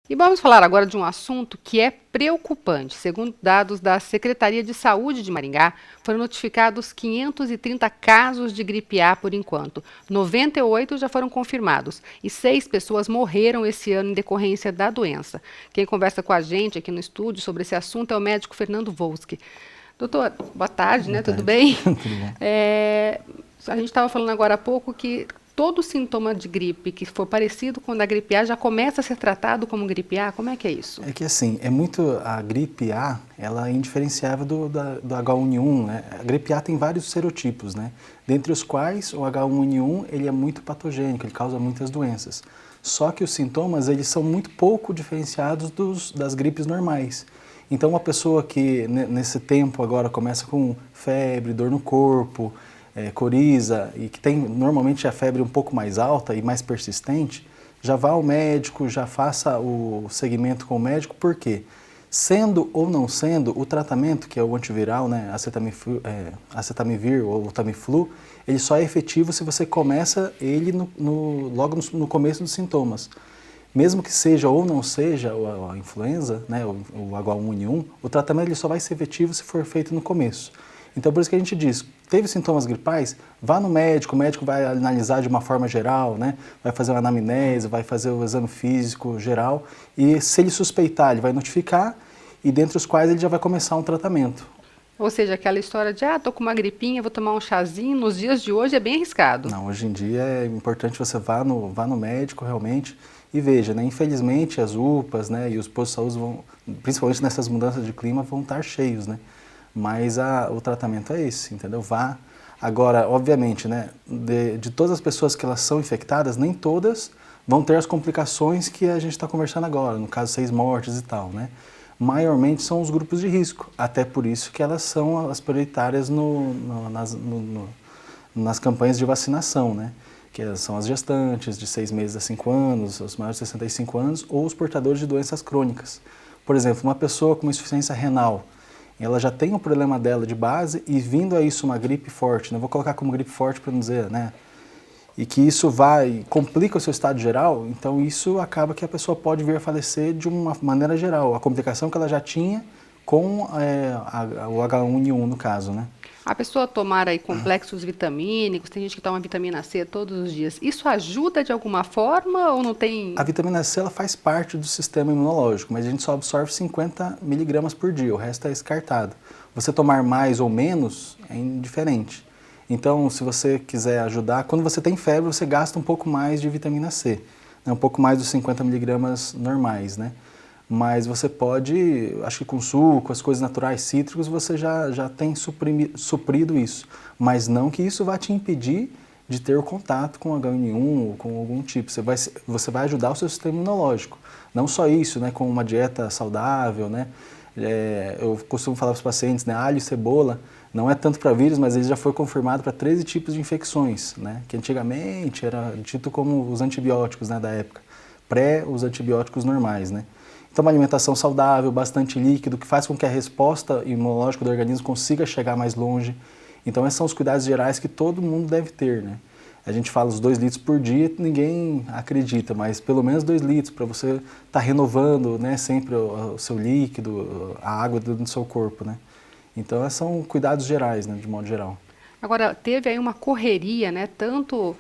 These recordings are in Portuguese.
E vamos falar agora de um assunto que é preocupante. Segundo dados da Secretaria de Saúde de Maringá, foram notificados 530 casos de gripe A por enquanto. 98 já foram confirmados e 6 pessoas morreram esse ano em decorrência da doença. Quem conversa com a gente aqui no estúdio sobre esse assunto é o médico Fernando Volsky. Doutor, boa tarde, Boa né? Tudo tarde. bem? Tudo bom? A gente estava falando agora há pouco que todo sintoma de gripe que for parecido com o da gripe A já começa a ser tratado como gripe A? Como é que é isso? É que assim, é muito a gripe A, ela é indiferenciável do H1N1, né? A gripe A tem vários serotipos, né? Dentre os quais o H1N1, ele é muito patogênico, ele causa muitas doenças. Só que os sintomas, eles são muito pouco diferenciados das gripes normais. Então, uma pessoa que nesse tempo agora começa com febre, dor no corpo, coriza e que tem normalmente a febre um pouco mais alta e mais persistente, já vá ao médico, já faça o segmento com o médico, porque sendo ou não sendo, o tratamento, que é o antiviral, né, acetamivir ou Tamiflu, ele só é efetivo se você começa ele logo no começo dos sintomas. Mesmo que seja ou não seja a influenza, né, o H1N1, o tratamento ele só vai ser efetivo se for feito no começo. Então, por isso que a gente diz, teve sintomas gripais, vá no médico, o médico vai analisar de uma forma geral, né? Vai fazer uma anamnese, vai fazer o exame físico geral e se ele suspeitar, ele vai notificar e dentre os quais ele já vai começar um tratamento. Ou seja, aquela história de, tô com uma gripinha, vou tomar um chazinho, nos dias de hoje é bem arriscado. Não, hoje em dia é importante você vá no médico realmente e veja, né? Infelizmente as UPAs, né, e os postos de saúde vão, principalmente nessas mudanças de clima, vão estar cheios, né? Mas o tratamento é esse, entendeu? Vá. Agora, obviamente, né, de todas as pessoas que elas são infectadas, nem todas vão ter as complicações que a gente está conversando agora, no caso 6 mortes e tal, né? Maiormente são os grupos de risco, até por isso que elas são as prioritárias nas campanhas de vacinação, né? Que são as gestantes de 6 meses a 5 anos, os maiores de 65 anos, ou os portadores de doenças crônicas. Por exemplo, uma pessoa com insuficiência renal, ela já tem o problema dela de base e vindo a isso uma gripe forte, né? Vou colocar como gripe forte para não dizer, né? E que isso vai, complica o seu estado geral, então isso acaba que a pessoa pode vir a falecer de uma maneira geral. A complicação que ela já tinha com o H1N1 no caso, né? A pessoa tomar aí complexos vitamínicos, tem gente que toma vitamina C todos os dias, isso ajuda de alguma forma ou não tem? A vitamina C ela faz parte do sistema imunológico, mas a gente só absorve 50 miligramas por dia, o resto é descartado. Você tomar mais ou menos é indiferente. Então, se você quiser ajudar, quando você tem febre, você gasta um pouco mais de vitamina C, né? Um pouco mais dos 50 miligramas normais, né? Mas você pode, acho que com suco, as coisas naturais, cítricos, você já tem suprido isso. Mas não que isso vá te impedir de ter o contato com H1N1 ou com algum tipo. Você vai ajudar o seu sistema imunológico. Não só isso, né, com uma dieta saudável, né? Eu costumo falar para os pacientes, né, alho e cebola não é tanto para vírus, mas ele já foi confirmado para 13 tipos de infecções, né, que antigamente era dito como os antibióticos, né, da época, pré os antibióticos normais, né. Então, uma alimentação saudável, bastante líquido, que faz com que a resposta imunológica do organismo consiga chegar mais longe. Então, esses são os cuidados gerais que todo mundo deve ter, né? A gente fala os 2 litros por dia, ninguém acredita, mas pelo menos 2 litros para você estar renovando, né, sempre o seu líquido, a água do seu corpo, né? Então, esses são cuidados gerais, né, de modo geral. Agora, teve aí uma correria, né, tanto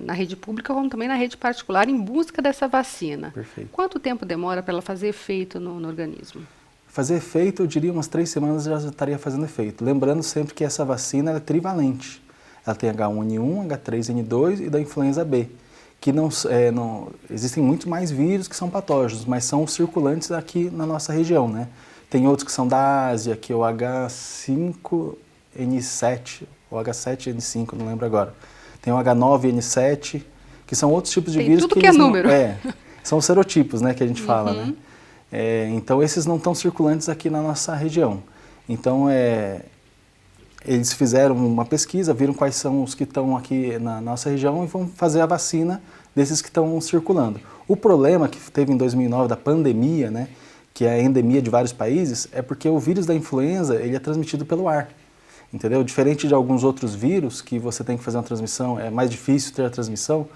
na rede pública como também na rede particular, em busca dessa vacina. Perfeito. Quanto tempo demora para ela fazer efeito no organismo? Fazer efeito, eu diria umas 3 semanas já estaria fazendo efeito. Lembrando sempre que essa vacina ela é trivalente. Ela tem H1N1, H3N2 e da influenza B, que existem muito mais vírus que são patógenos, mas são os circulantes aqui na nossa região, né? Tem outros que são da Ásia, que é o H5N7, ou H7N5, não lembro agora. Tem o H9N7, que são outros tipos de Tem vírus tudo que que é eles não... número. São os serotipos, né, que a gente fala, né? Então, esses não estão circulantes aqui na nossa região. Então, eles fizeram uma pesquisa, viram quais são os que estão aqui na nossa região e vão fazer a vacina desses que estão circulando. O problema que teve em 2009 da pandemia, né, que é a endemia de vários países, é porque o vírus da influenza ele é transmitido pelo ar. Entendeu? Diferente de alguns outros vírus que você tem que fazer uma transmissão, é mais difícil ter a transmissão,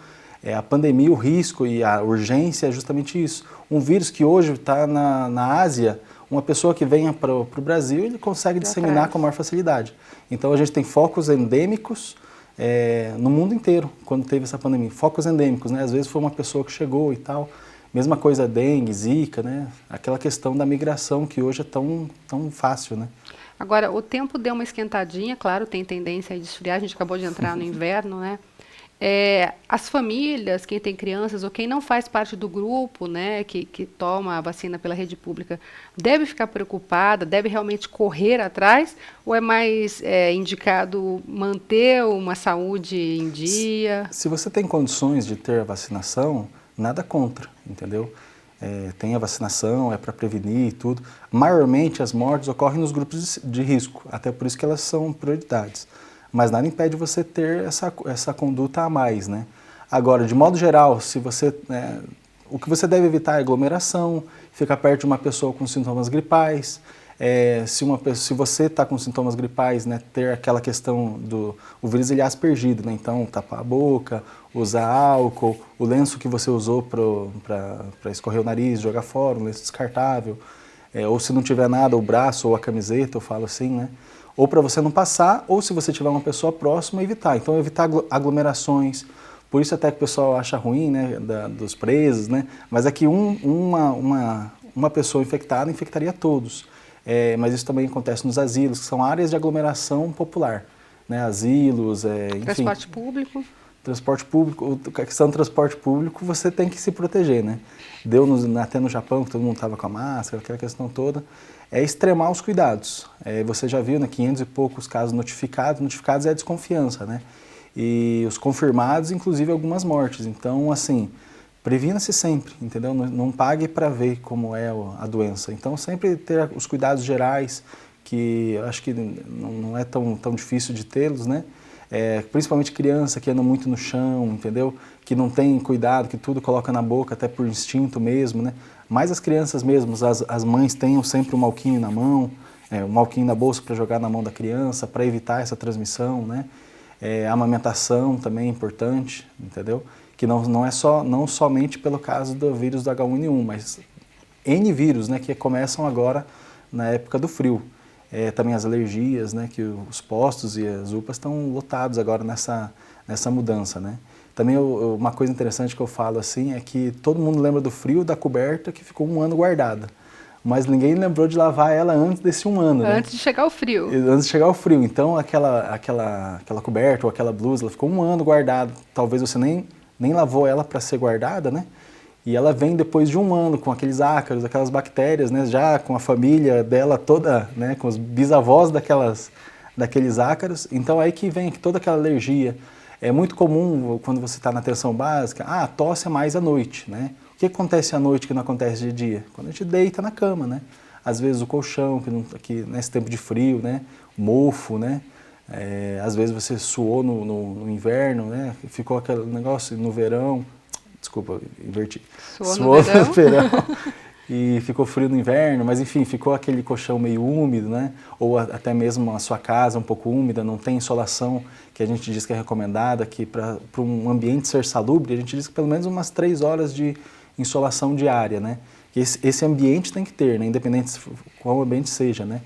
A pandemia, o risco e a urgência é justamente isso. Um vírus que hoje está na Ásia, uma pessoa que venha para o Brasil, ele consegue disseminar com maior facilidade. Então a gente tem focos endêmicos no mundo inteiro, quando teve essa pandemia. Focos endêmicos, né? Às vezes foi uma pessoa que chegou e tal. Mesma coisa dengue, zika, né? Aquela questão da migração que hoje é tão fácil, né? Agora, o tempo deu uma esquentadinha, claro, tem tendência a esfriar, a gente acabou de entrar no inverno, né? As famílias, quem tem crianças ou quem não faz parte do grupo, né, que toma a vacina pela rede pública, deve ficar preocupada, deve realmente correr atrás, ou é mais indicado manter uma saúde em dia? Se você tem condições de ter a vacinação, nada contra, entendeu? Tem a vacinação, é para prevenir e tudo. Maiormente as mortes ocorrem nos grupos de risco, até por isso que elas são prioridades. Mas nada impede você ter essa conduta a mais, né? Agora, de modo geral, o que você deve evitar é aglomeração, ficar perto de uma pessoa com sintomas gripais. Se você está com sintomas gripais, né, ter aquela questão o vírus ele é aspergido, né? Então tapar a boca, usar álcool, o lenço que você usou para escorrer o nariz, jogar fora, um lenço descartável, ou se não tiver nada, o braço ou a camiseta, eu falo assim, né? Ou para você não passar, ou se você tiver uma pessoa próxima, evitar. Então evitar aglomerações. Por isso até que o pessoal acha ruim, né, dos presos, né? Mas é que uma pessoa infectada infectaria todos. Mas isso também acontece nos asilos, que são áreas de aglomeração popular, né? Asilos, enfim. Transporte público? Transporte público, a questão do transporte público, você tem que se proteger, né? Até no Japão, que todo mundo estava com a máscara, aquela questão toda. É extremar os cuidados. Você já viu, né, 500 e poucos casos notificados é a desconfiança, né? E os confirmados, inclusive algumas mortes. Então, assim, previna-se sempre, entendeu? Não pague para ver como é a doença. Então, sempre ter os cuidados gerais, que eu acho que não é tão difícil de tê-los, né? Principalmente criança que anda muito no chão, entendeu? Que não tem cuidado, que tudo coloca na boca, até por instinto mesmo, né? Mas as crianças mesmo, as mães tenham sempre um alquinho na mão, um alquinho na bolsa para jogar na mão da criança, para evitar essa transmissão, né? A amamentação também é importante, entendeu? Que não somente pelo caso do vírus do H1N1, mas N vírus, né? Que começam agora na época do frio. Também as alergias, né, que os postos e as UPAs estão lotados agora nessa mudança, né. Também uma coisa interessante que eu falo assim é que todo mundo lembra do frio da coberta que ficou 1 ano guardada, mas ninguém lembrou de lavar ela antes desse 1 ano, né? Antes de chegar o frio. Antes de chegar o frio. Então aquela coberta ou aquela blusa, ela ficou 1 ano guardada, talvez você nem lavou ela para ser guardada, né? E ela vem depois de 1 ano com aqueles ácaros, aquelas bactérias, né, já com a família dela toda, né, com os bisavós daqueles ácaros. Então aí que vem toda aquela alergia. É muito comum quando você está na atenção básica, a tosse é mais à noite, né? O que acontece à noite que não acontece de dia? Quando a gente deita na cama, né? Às vezes o colchão, que nesse tempo de frio, né, mofo, né? Às vezes você suou no inverno, né? Ficou aquele negócio no verão. Desculpa, inverti. Suou no verão. E ficou frio no inverno, mas enfim, ficou aquele colchão meio úmido, né? Ou até mesmo a sua casa um pouco úmida, não tem insolação, que a gente diz que é recomendada, que para um ambiente ser salubre, a gente diz que pelo menos umas 3 horas de insolação diária, né? Esse ambiente tem que ter, né? Independente de qual ambiente seja, né?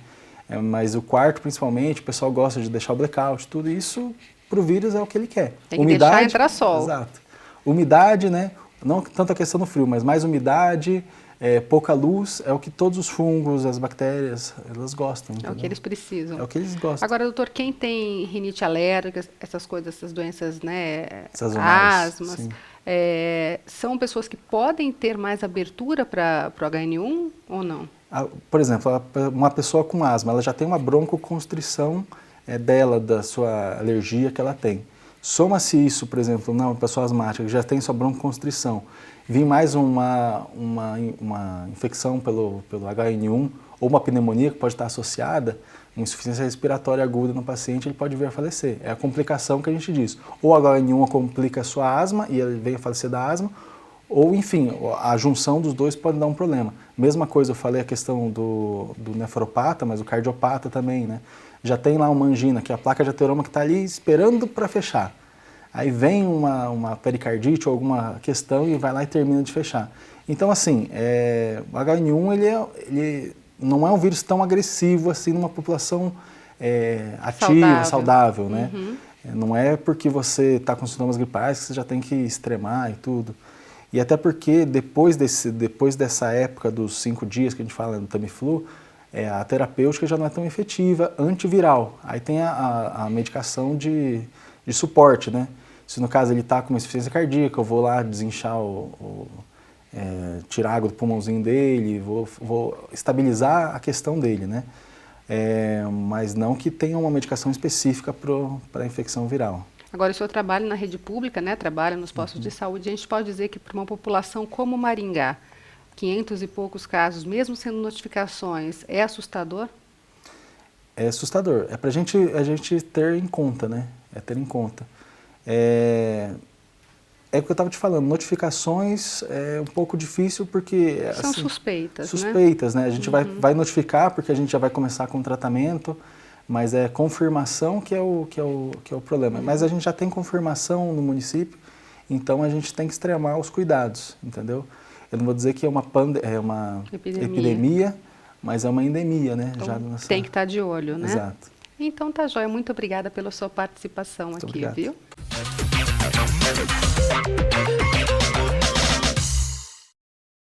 Mas o quarto, principalmente, o pessoal gosta de deixar o blackout, tudo isso para o vírus é o que ele quer. Tem que deixar entrar sol. Exato. Umidade, né? Não tanto a questão do frio, mas mais umidade, pouca luz, é o que todos os fungos, as bactérias, elas gostam. Entendeu? É o que eles precisam. É o que eles gostam. Agora, doutor, quem tem rinite alérgica, essas coisas, essas doenças, né, sazonais, asmas, são pessoas que podem ter mais abertura para o HN1 ou não? Por exemplo, uma pessoa com asma, ela já tem uma broncoconstrição da sua alergia que ela tem. Soma-se isso, por exemplo, uma pessoa asmática que já tem sua broncoconstrição, vir mais uma infecção pelo HN1 ou uma pneumonia que pode estar associada, uma insuficiência respiratória aguda no paciente, ele pode vir a falecer. É a complicação que a gente diz. Ou o HN1 complica a sua asma e ele vem a falecer da asma, ou enfim, a junção dos dois pode dar um problema. Mesma coisa, eu falei a questão do nefropata, mas o cardiopata também, né? Já tem lá uma angina, que é a placa de ateroma que está ali esperando para fechar. aí vem uma pericardite ou alguma questão e vai lá e termina de fechar. Então, assim, o H1N1 ele não é um vírus tão agressivo assim numa população ativa, saudável, né? Não é porque você está com sintomas gripais que você já tem que extremar e tudo. E até porque depois dessa época dos 5 dias que a gente fala no Tamiflu, a terapêutica já não é tão efetiva, antiviral. Aí tem a medicação de suporte, né? Se no caso ele está com uma insuficiência cardíaca, eu vou lá desinchar tirar água do pulmãozinho dele, vou estabilizar a questão dele, né? Mas não que tenha uma medicação específica para a infecção viral. Agora, o senhor trabalha na rede pública, né? Trabalha nos postos de saúde. A gente pode dizer que para uma população como Maringá, 500 e poucos casos, mesmo sendo notificações, é assustador? É assustador. É para a gente ter em conta, né? É ter em conta. É o que eu estava te falando, notificações é um pouco difícil porque... São assim, suspeitas, né? A gente vai notificar porque a gente já vai começar com o tratamento, mas é confirmação que é o problema. Mas a gente já tem confirmação no município, então a gente tem que extremar os cuidados, entendeu? Eu não vou dizer que é uma epidemia, mas é uma endemia, né? Então, já tem que estar de olho, né? Exato. Então tá joia, muito obrigada pela sua participação aqui, Muito obrigado. viu?